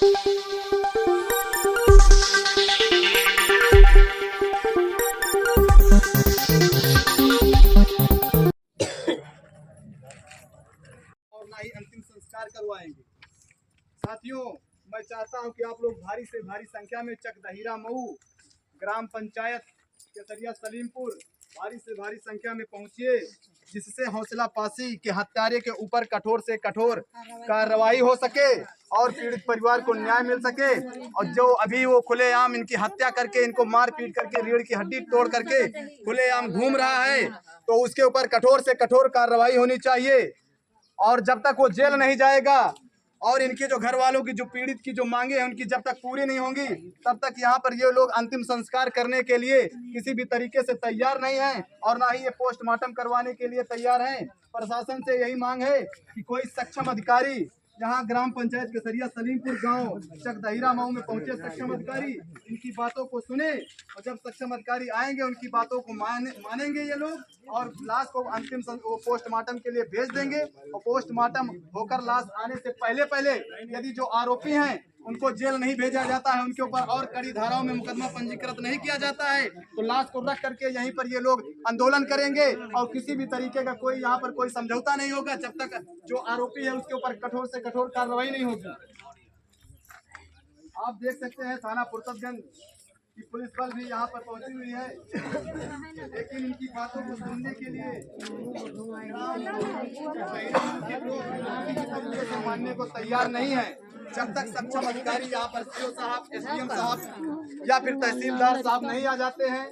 और ना ही अंतिम संस्कार करवाएंगे। साथियों, मैं चाहता हूं कि आप लोग भारी से भारी संख्या में चकदहीरा मऊ ग्राम पंचायत केसरिया सलीमपुर भारी से भारी संख्या में पहुंचिए, जिससे हौसला पासी के हत्यारे के ऊपर कठोर से कठोर कार्रवाई हो सके और पीड़ित परिवार को न्याय मिल सके। और जो अभी वो खुलेआम इनकी हत्या करके, इनको मार पीट करके, रीढ़ की हड्डी तोड़ करके खुलेआम घूम रहा है, तो उसके ऊपर कठोर से कठोर कार्रवाई होनी चाहिए। और जब तक वो जेल नहीं जाएगा और इनके जो घर वालों की, जो पीड़ित की जो मांगे हैं, उनकी जब तक पूरी नहीं होंगी, तब तक यहाँ पर ये लोग अंतिम संस्कार करने के लिए किसी भी तरीके से तैयार नहीं हैं और ना ही ये पोस्टमार्टम करवाने के लिए तैयार हैं। प्रशासन से यही मांग है कि कोई सक्षम अधिकारी यहाँ ग्राम पंचायत केसरिया सलीमपुर गांव चकदहीरा मऊ में पहुंचे सक्षम अधिकारी इनकी बातों को सुने, और जब सक्षम अधिकारी आएंगे उनकी बातों को मानेंगे ये लोग, और लाश को अंतिम पोस्टमार्टम के लिए भेज देंगे। और पोस्टमार्टम होकर लाश आने से पहले पहले यदि जो आरोपी हैं उनको जेल नहीं भेजा जाता है, उनके ऊपर और कड़ी धाराओं में मुकदमा पंजीकृत नहीं किया जाता है, तो लाश को रख करके यहीं पर ये लोग आंदोलन करेंगे और किसी भी तरीके का कोई यहाँ पर कोई समझौता नहीं होगा जब तक जो आरोपी है उसके ऊपर कठोर से कठोर कार्रवाई नहीं होगी। आप देख सकते हैं थाना फुर्सतगंज की पुलिस बल भी यहाँ पर पहुंची हुई है, लेकिन इनकी बातों को सुनने के लिए मानने को तैयार नहीं है। जब तक सक्षम अधिकारी यहाँ पर सीओ साहब, एसडीएम साहब या फिर तहसीलदार साहब नहीं आ जाते हैं,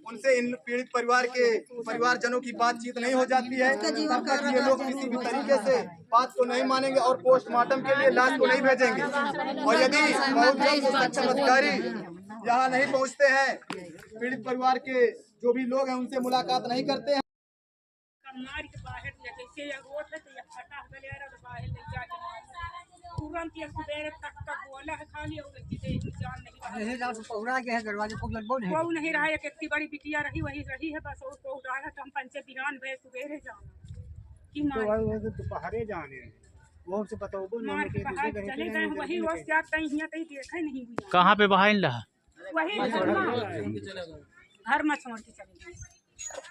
उनसे इन पीड़ित परिवारजनों की बातचीत नहीं हो जाती है, तब तक ये लोग किसी भी तरीके से बात को नहीं मानेंगे और पोस्टमार्टम के लिए लाश को नहीं भेजेंगे। और यदि बहुत जल्द सक्षम अधिकारी यहाँ नहीं पहुँचते हैं, पीड़ित परिवार के जो भी लोग हैं उनसे मुलाकात नहीं करते हैं, तुरंत ये सुबह तक बोला है खाली और जान नहीं रहा, वो नहीं रहा। एक इतनी बड़ी बिटिया रही वही रही है, बस उसको उठाया तो हम पंचायत ध्यान भेज सुबह जाना कि दोपहरे जाने वो से बताओ चले गए वही रोज जाते हैं, यहाँ कहीं देखा नहीं हुआ। कहाँ पे बहाइन रहा? वही घर में छोड़ के चले गए,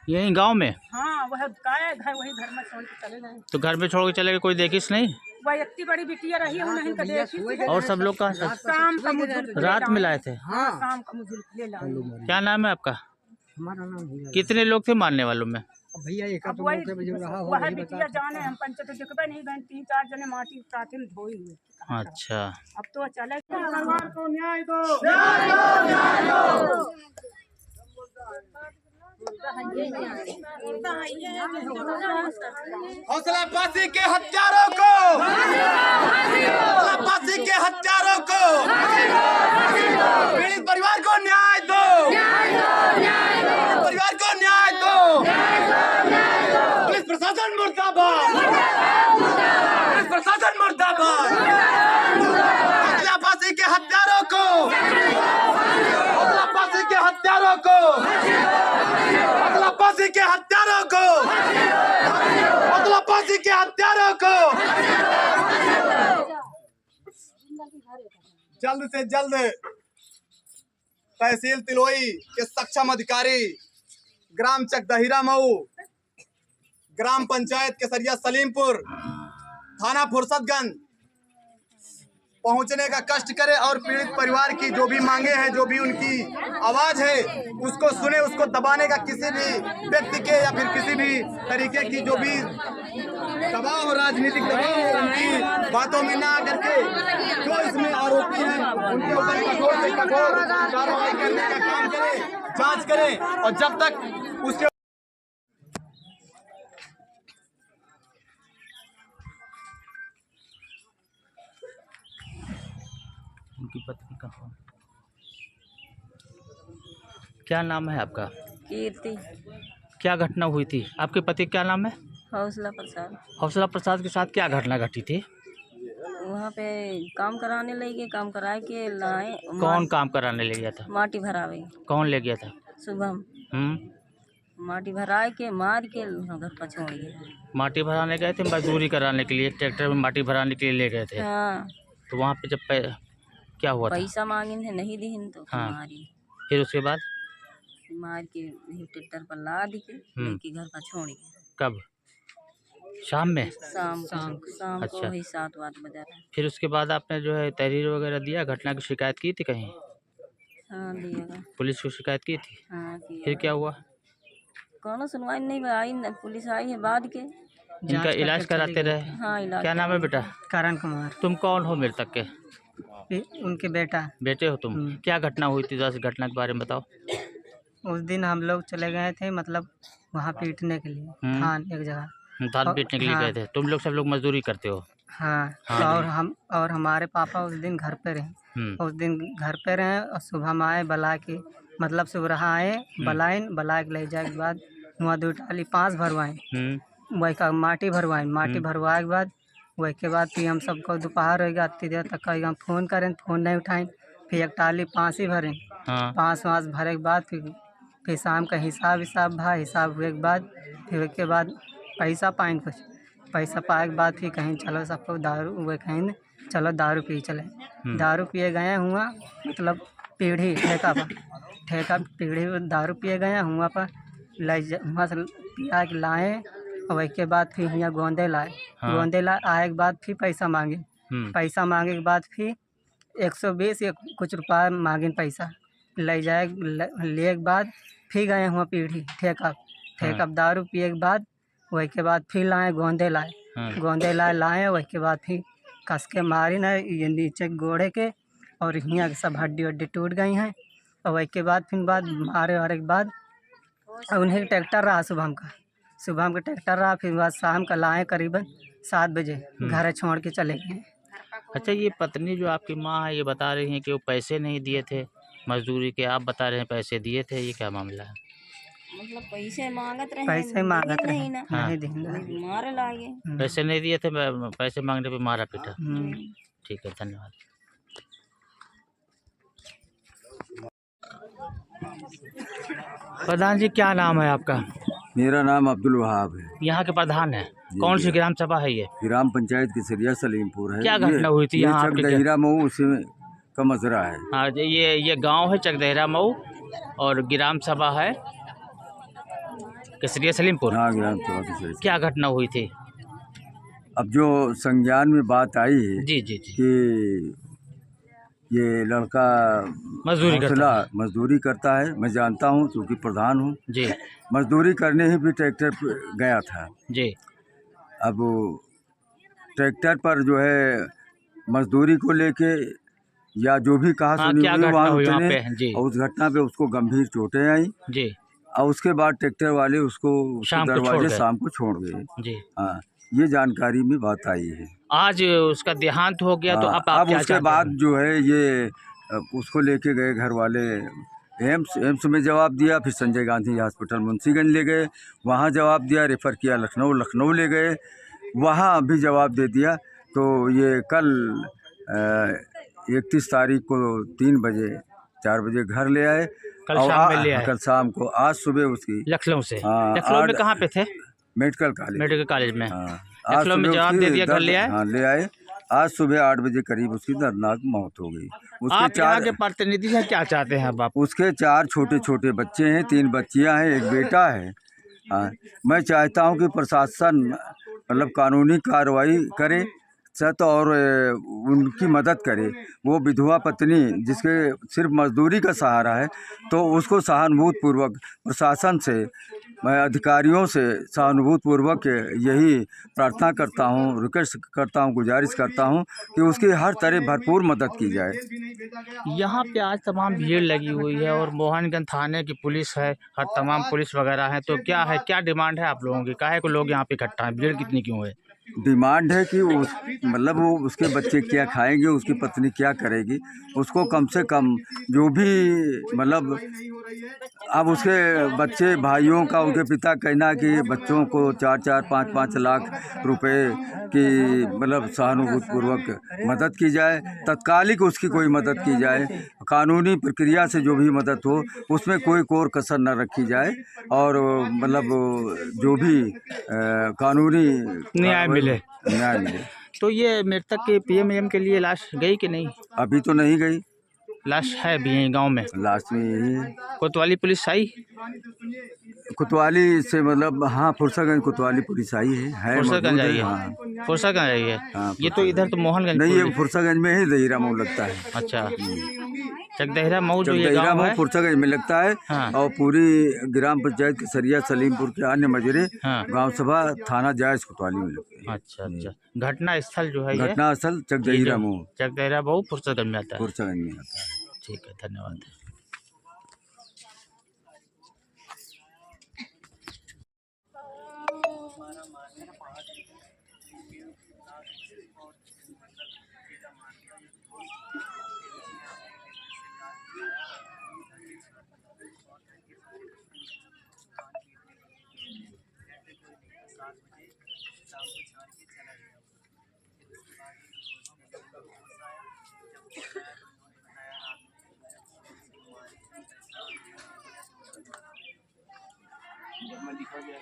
यही गांव में। हाँ वह गाय घर वही घर में छोड़ के चले गए। तो घर में छोड़ के चले गए, कोई देखिस नहीं? वह इतनी बड़ी बिटिया रही है नहीं तो देखी। और सब लोग का शाम का रात में लाए थे? हाँ शाम का मुझे ले लाए। क्या नाम है आपका? हमारा नाम भैया। कितने लोग थे मारने वालों में? भैया एक वह बिटिया जाने हम पंचायत दिखबे नहीं गए, 3-4 जने माटी साथ में धोई हुए। अच्छा, अब तो चले परिवार को न्याय दो, हौसला पासी के हत्यारों को, हौसला पासी के हत्यारों को, पीड़ित परिवार को न्याय दो, परिवार को न्याय दो, पुलिस प्रशासन मुर्दाबाद, पुलिस प्रशासन मुर्दाबाद, हौसला पासी के हत्यारों को, हौसला पासी के हत्यारों को, हौसला पासी के हत्यारों को, हौसला पासी के हत्यारों को जल्द से जल्द तहसील तिलोई के सक्षम अधिकारी, ग्राम चकदहीरा मऊ, ग्राम पंचायत केसरिया सलीमपुर, थाना फुर्सतगंज पहुंचने का कष्ट करे और पीड़ित परिवार की जो भी मांगे हैं, जो भी उनकी आवाज है उसको सुने, उसको दबाने का किसी भी व्यक्ति के या फिर किसी भी तरीके की जो भी दबाव हो, राजनीतिक दबाव हो, उनकी बातों में ना आकर के जो इसमें आरोपी हैं उनके ऊपर कठोर से कठोर कार्रवाई करने का काम करे, जांच करे। और जब तक उसके उनकी पत्नी का फोन। क्या नाम है आपका? कीर्ति। क्या घटना हुई थी? आपके पति क्या नाम है? हौसला प्रसाद। हौसला प्रसाद के साथ क्या घटना घटी थी? वहाँ पे काम कराने ले गए, काम करा के लाए। कौन काम कराने ले गया था? माटी भरावे। कौन ले गया था? शुभम। माटी भरा के मार के घर पर छोड़ गए। माटी भराने गए थे, मजदूरी कराने के लिए ट्रैक्टर में माटी भराने के लिए ले गए थे। हाँ। तो वहाँ पे जब क्या हुआ था? पैसा मांगिन है नहीं दीन तो हाँ। मारी फिर उसके बाद मार के ट्रैक्टर पर लाद के लेके घर पर छोड़ गए। कब? शाम में? शाम को अच्छा। वही 7-8 बजे रहा। फिर उसके बाद आपने जो है तहरीर वगैरह दिया, घटना की शिकायत की थी कहीं? हाँ दिएगा। पुलिस को शिकायत की थी? हाँ फिर क्या हुआ? कोनो सुनवाई नहीं आई न, पुलिस आई है बाद के। इनका इलाज कराते रहे? हाँ इलाज क्या नाम है बेटा? करण कुमार, तुम कौन हो मेरे तक के? उनके बेटा। बेटे हो तुम? क्या घटना हुई थी, जरा सी घटना के बारे में बताओ। उस दिन हम लोग चले गए थे, मतलब वहाँ पीटने के लिए थान एक जगह। धान पीटने के लिए हाँ। गए थे? तुम लोग सब लोग मजदूरी करते हो? हाँ, हाँ, और हमारे पापा उस दिन घर पे रहे। उस दिन घर पे रहे और सुबह में आए बला के, मतलब सुबह आए बला के ले जाए के बाद वहाँ 2 टाली 5 भरवाएं, वही का माटी भरवाए के बाद वही के बाद फिर हम सबको दोपहर हो गया, इतनी देर तक हम फ़ोन करें, फ़ोन नहीं उठाएं। फिर 1 टाली 5 ही भरें। 5 भरे के बाद फिर शाम का हिसाब हुए के बाद फिर उसके बाद पैसा पाएँ कुछ। पैसा पाए के बाद फिर कहीं चलो सबको दारू वे कहीं चलो दारू पी चले। दारू पिए गए हुआ, मतलब पीढ़ी ठेका पीढ़ी दारू पिए गए हुआ पर वहाँ से पिया के लाए और वही के बाद फिर यहाँ गोंदे लाए। आए के बाद फिर पैसा मांगे। पैसा मांगे के बाद फिर 120 या कुछ रुपया मांगे पैसा ले के बाद फिर गए हुआ पीढ़ी ठेका दारू पिए के बाद वही के बाद फिर गोंदे लाए वही के बाद फिर कस के मारी ना ये नीचे गोड़े के और यहाँ के सब हड्डी वड्डी टूट गई हैं। और वही के बाद फिर मारे वारे के बाद उन्हें ट्रैक्टर रहा सुबह का ट्रैक्टर रहा। फिर बाद शाम का लाए करीबन 7 बजे घर छोड़ के चले गए। अच्छा, ये पत्नी जो आपकी माँ है ये बता रही हैं कि वो पैसे नहीं दिए थे मजदूरी के, आप बता रहे हैं पैसे दिए थे, ये क्या मामला है? मतलब पैसे मांगत रहे नहीं ना, हाँ। नहीं देंगे। मारे लागे। पैसे नहीं दिए थे, पैसे मांगने पे मारा पीटा। ठीक है, धन्यवाद। प्रधान जी, क्या नाम है आपका? मेरा नाम अब्दुल वहाब है। यहाँ के प्रधान है? कौन सी ग्राम सभा है ये? ग्राम पंचायत केसरिया सलीमपुर है। क्या घटना हुई थी यहाँ आपके? चकदहीरा मऊ उसी का मजरा है। हाँ, ये गांव है चकदहीरा मऊ और ग्राम सभा है केसरिया सलीमपुर। हाँ, ग्राम सभा केसरिया। क्या घटना हुई थी? अब जो संज्ञान में बात आई है जी कि ये लड़का मजदूरी करता है, मैं जानता हूँ क्योंकि प्रधान हूँ जी। मजदूरी करने ही भी ट्रैक्टर पर गया था जी। अब ट्रैक्टर पर जो है मजदूरी को लेके या जो भी कहा सुनी हुई वहाँ उतरे और उस घटना पे उसको गंभीर चोटें आई जी। और उसके बाद ट्रैक्टर वाले उसको दरवाजे शाम को छोड़ गए जी। हाँ, ये जानकारी में बात आई है। आज उसका देहांत हो गया तो अब उसके बाद जो है ये उसको लेके गए घर वाले एम्स में जवाब दिया, फिर संजय गांधी हॉस्पिटल मुंशीगंज ले गए, वहाँ जवाब दिया, रेफ़र किया लखनऊ ले गए, वहाँ भी जवाब दे दिया। तो ये कल 31 तारीख को 4 बजे घर ले आए। कल शाम को आज सुबह उसकी लखनऊ से। लखनऊ में कहाँ पे थे? मेडिकल कॉलेज में। लखनऊ में जवाब दे दिया, घर ले आए। हाँ, ले आए। आज सुबह 8 बजे करीब उसकी दर्दनाक मौत हो गई। उसके आप यहाँ के प्रतिनिधि हैं, क्या चाहते हैं आप? उसके 4 छोटे बच्चे हैं, 3 बच्चियां हैं, 1 बेटा है। हाँ, मैं चाहता हूँ कि प्रशासन मतलब कानूनी कार्रवाई करे और उनकी मदद करे। वो विधवा पत्नी जिसके सिर्फ मजदूरी का सहारा है, तो उसको सहानुभूतिपूर्वक प्रशासन से, मैं अधिकारियों से सहानुभूतिपूर्वक यही प्रार्थना करता हूँ, रिक्वेस्ट करता हूँ, गुजारिश करता हूँ कि उसकी हर तरह भरपूर मदद की जाए। यहाँ पे आज तमाम भीड़ लगी हुई है और मोहनगंज थाने की पुलिस है, हर तमाम पुलिस वगैरह है, तो क्या डिमांड है आप लोगों की? काहे को लोग यहाँ पे इकट्ठा हैं? भीड़ कितनी क्यों है? डिमांड है कि वो उसके बच्चे क्या खाएंगे, उसकी पत्नी क्या करेगी, उसको कम से कम जो भी मतलब अब उसके बच्चे भाइयों का, उनके पिता कहना कि बच्चों को 4-4, 5-5 लाख रुपए की मतलब सहानुभूतिपूर्वक मदद की जाए, तत्कालिक उसकी कोई मदद की जाए, कानूनी प्रक्रिया से जो भी मदद हो उसमें कोई कोर कसर न रखी जाए और मतलब जो भी कानूनी न्याय मिले। तो ये मृतक के पीएम के लिए लाश गई कि नहीं? अभी तो नहीं गई, लाश है भी यहीं गांव में। लास्ट में यही है। कोतवाली पुलिस आई? कोतवाली से मतलब हाँ, फुरसागंज कोतवाली पुलिस आई है फुरसतगंज मौजूद आई है। है? हाँ फुरसतगंज आई है। हाँ, ये तो इधर तो मोहनगंज नहीं, ये पुलिस- फुरसागंज में ही दहीरा मऊ लगता है। अच्छा, चकदहिरा मऊ जो ये चकदहीरा गाँव मऊ है। फुरसागंज में लगता है। हाँ। और पूरी ग्राम पंचायत केसरिया सलीमपुर के अन्य मजरे हाँ। गांव सभा थाना जायज कोतवाली में लगते हैं। अच्छा अच्छा, घटना स्थल जो है ये घटना स्थल ये चकदहीरा जो मऊ चकदहिरा मऊ फुरसतगंज में आता है। फुरसागंज में आता है। ठीक है, धन्यवाद। में लिखा गया है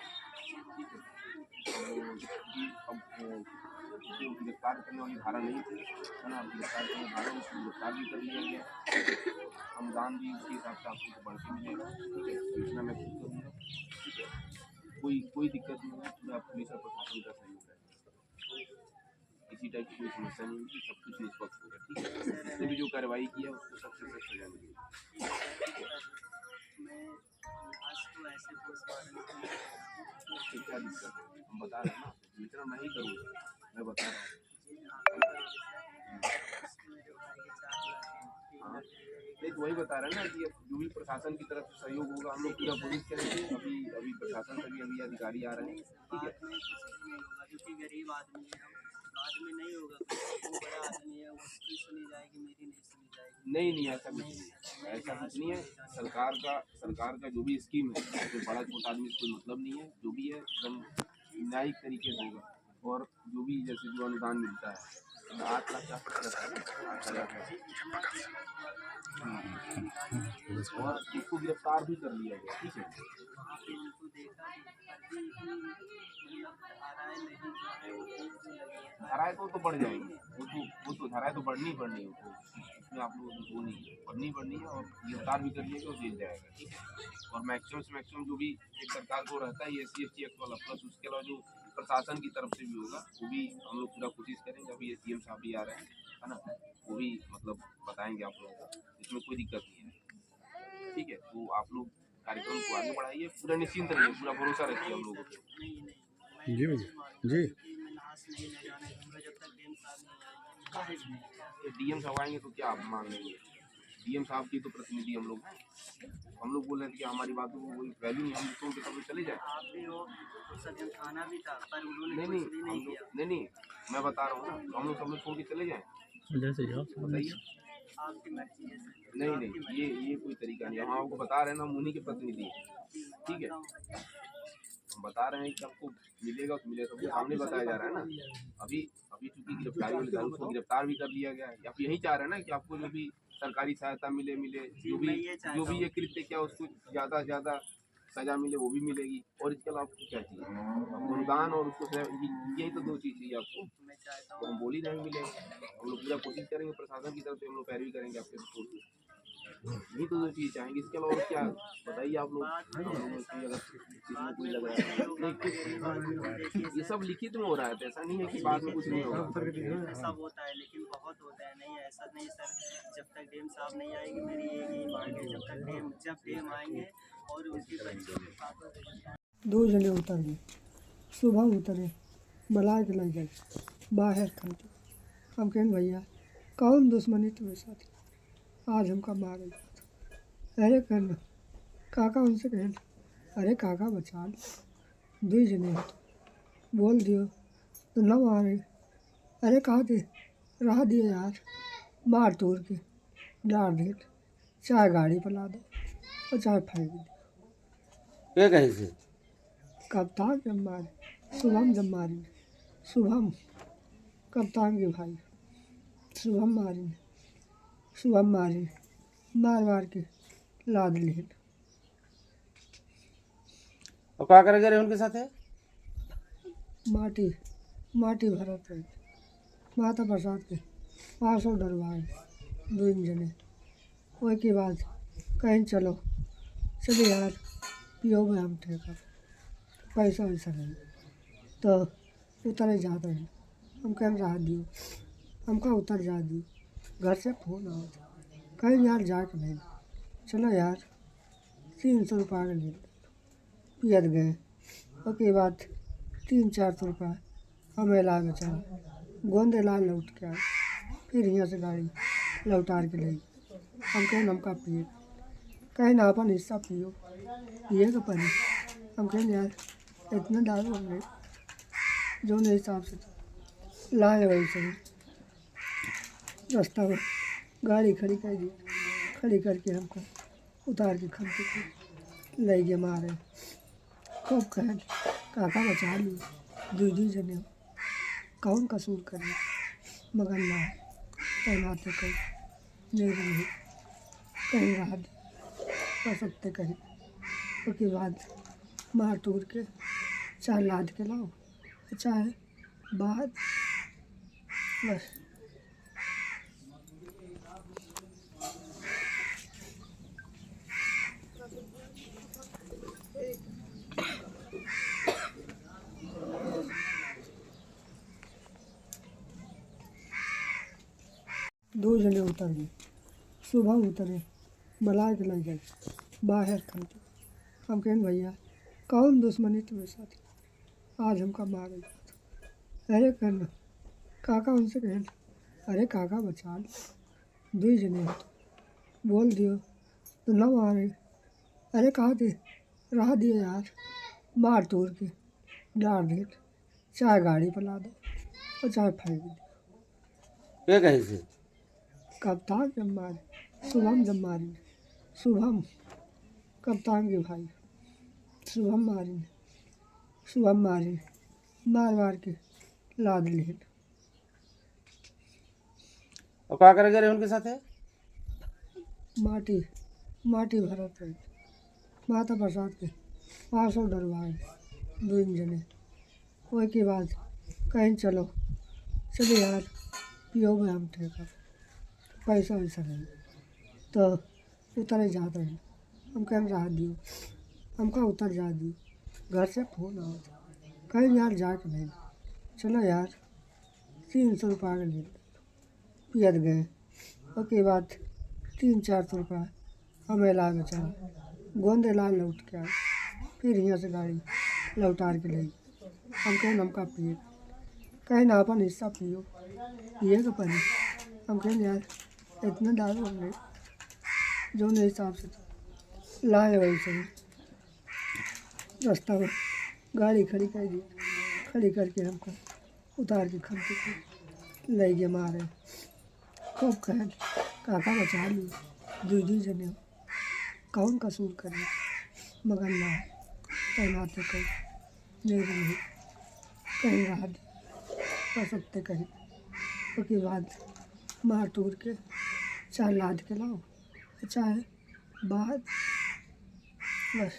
गिरफ्तार करने वाली धारा नहीं थी, है ना। गिरफ्तार करने वाली धारा उसको गिरफ्तार भी कर लिया गया। अनुदान भी उसके हिसाब से आपको बढ़ के मिलेगा, ठीक है। सूचना मैं खुद करूँगा, ठीक है। कोई दिक्कत नहीं है, पूरा पुलिस और प्रशासन का सहयोग है। किसी टाइप की कोई समस्या नहीं होगी, सब कुछ निष्पक्ष होगा, ठीक है। जिसने भी जो कार्रवाई की है उसको सबसे सख्त सजा मिलेगी, ठीक है। तो क्या दिक्कत है, हम बता रहे हैं ना, वितरण मैं ही करूँगा, मैं बता रहा हूँ। हाँ, नहीं तो वही बता रहे हैं ना कि जो भी प्रशासन की तरफ से सहयोग होगा हम लोग पूरा कोशिश करेंगे। अभी प्रशासन से भी अभी अधिकारी आ रहे हैं, ठीक है। क्योंकि गरीब आदमी है, बाद में नहीं होगा, वो बड़ा आदमी है, उसकी सुनी जाएगी, मेरी नहीं सुनी जाएगी। नहीं ऐसा कुछ नहीं है, ऐसा कुछ नहीं है। सरकार का जो भी स्कीम है, तो बड़ा छोटा आदमी से कोई मतलब नहीं है। जो भी है एकदम न्यायिक तरीके से होगा। और जो भी जैसे जो अनुदान मिलता है 8 लाख 8,000 और उसको गिरफ्तार भी कर लिया गया, ठीक है। धाराएं तो बढ़ जाएंगी, वो तो धाराएं तो बढ़नी है, उसमें आप लोगों को बढ़नी है। और गिरफ्तार भी कर लिया और जेल जाएगा, ठीक है। और मैक्सिमम से मैक्सिमम जो भी एक सरकार को रहता है SC/ST एक्ट वाला, प्लस उसके अलावा जो प्रशासन की तरफ से भी होगा वो भी हम लोग पूरा कोशिश करेंगे। अभी CM साहब भी आ रहे हैं, है ना, वो भी मतलब बताएंगे आप लोगों को, इसमें कोई दिक्कत नहीं है, ठीक है। तो आप लोग कार्यक्रम को आगे बढ़ाइए, पूरा निश्चिंत रहिए, पूरा भरोसा रखिए हम लोगों को। जी DM साहब आएंगे तो क्या आप मान लेंगे? DM साहब की तो प्रतिनिधि हम लोग हैं। हम लोग बोल रहे थे कि हमारी बातों को कोई वैल्यू नहीं, हम सुन के सब लोग चले जाए। थाना भी था पर उन्होंने नहीं, मैं बता रहा हूँ ना, हम लोग सब लोग छोड़ के चले जाएं। बताइए। नहीं, ये कोई तरीका नहीं है। हम आपको बता रहे हैं ना, हम उन्हीं के प्रतिनिधि हैं, ठीक है। हम बता रहे हैं कि आपको मिलेगा तो मिलेगा, सबके सामने बताया जा रहा है ना। अभी चूंकि गिरफ्तारी वाले था, उसको गिरफ्तार भी कर लिया गया है। आप यही चाह रहे हैं ना कि आपको जो भी सरकारी सहायता मिले, जो भी ये कृत्य क्या उसको ज़्यादा से ज़्यादा सजा मिले, वो भी मिलेगी। और इसके अलावा आपको क्या चाहिए? अनुदान और उसको यही तो 2 चीज़ चाहिए आपको, तो हम बोल ही रहे हैं मिलेगा। हम लोग पूरा कोशिश करेंगे, प्रशासन की तरफ से हम लोग पैरवी करेंगे आपके रिपोर्ट की। यही तो 2 चीज़ चाहेंगे, इसके अलावा और क्या बताइए आप लोग। कोई लग रहा है ये सब लिखित में हो रहा है, तो ऐसा नहीं है कि बाद में कुछ नहीं होगा। सब होता है लेकिन बहुत होता है, नहीं ऐसा नहीं सर। जब तक DM साहब नहीं आएंगे मेरी यही मांग है, जब DM आएंगे और उनके बच्चों के साथ 2 जने उतर गए, सुबह उतरे, बुला के लग गए बाहर खड़े। हम कहें भैया कौन दुश्मनी तुम्हें साथ, आज हमका मारे। अरे कहना काका, उनसे कहना अरे काका बचा लो, 2 जने हो तो बोल दियो तो न मारे। अरे कहा दे रहा दिए यार, मार तोड़ के डाल दे, चाहे गाड़ी पर ला दो और चाहे फेंक दो। ये कहीं से कप्तान जब मारे, शुभम जब मारे, शुभम कप्तान के भाई, शुभम मारे मार के लाद ले। और क्या करे गए उनके साथ है? माटी भरत है, माता प्रसाद के 500 डरवाए 2 जने वही के बाद कहीं चलो चले यार पियो में हम ठेका पैसा वैसा नहीं तो उतरे जाते हैं हम कहीं राह दियो हमका उतर जा दियो घर से फोन आओ कहीं यार जाके नहीं चलो यार 300 रुपये का ले पियत गए उसके बाद 300-400 रुपये हमें ला बचा गोंदे ला लौट के आए फिर यहाँ से गाड़ी लौटार के ले हम कहें नमका पिए कहीं ना अपन हिस्सा पियो पिए का पानी हम कहें यार इतना दारू हो गए जो नहीं हिसाब से लाए वही से रास्ता में गाड़ी खड़ी कर दी खड़ी करके हमको उतार के खंते को ले गए मारे खूब कहें काका बचा ली 2 जने कौन कसूर करे मगर ना तैनाते कहीं नहीं रही कहीं रहा कर सकते कहीं उसके बाद मार तोड़ के 4 लाद के लाओ अच्छा है बाद बस दो जने उतर गए सुबह उतरे बुला के ले गए बाहर खंते हम कहें भैया कौन दुश्मनी तुम्हें साथ आज हमका मार अरे करना काका उनसे कहें अरे काका बचा लो 2 जने हो तो बोल दियो तो न मारे अरे कहा थे राह दिए यार मार तोड़ के डाल दे चाहे गाड़ी पर ला दो और चाहे फेंक दो ये कहीं से कप्तान जब मारे शुभम जब मारी शुभम कप्तान के भाई शुभम मारी मार के लाद ले और क्या करेंगे रे उनके साथ है माटी भरत है माता प्रसाद के 500 डरवाए 2 जने वही के बाद कहीं चलो चले यार पियो में हम ठेका पैसा वैसा नहीं तो उतरे जाते हैं हम कहीं राह दियो हमका उतर जा दियो घर से फोन आओ कहीं यार जाके नहीं चलो यार 300 रुपये का ले पियत गए उसके बाद 300-400 रुपये हमें ला बचा गोंदे ला लौट के आए फिर यहाँ से गाड़ी लौटार के ले हम कहें नमका पिए कहीं ना अपन हिस्सा पियो पिए का पानी हम कहें यार इतना दारू हो गए जो नहीं हिसाब से लाए वही से रास्ता में गाड़ी खड़ी कर दी खड़ी करके हमको उतार के खंते को ले गए मारे खूब कहें काका बचा ली 2 जने कौन कसूर करे मगर ना तैनाते कहीं नहीं रही कहीं रहा कर सकते कहीं उसके बाद मार तोड़ के 4 लाद के लाओ अच्छा है बाद बस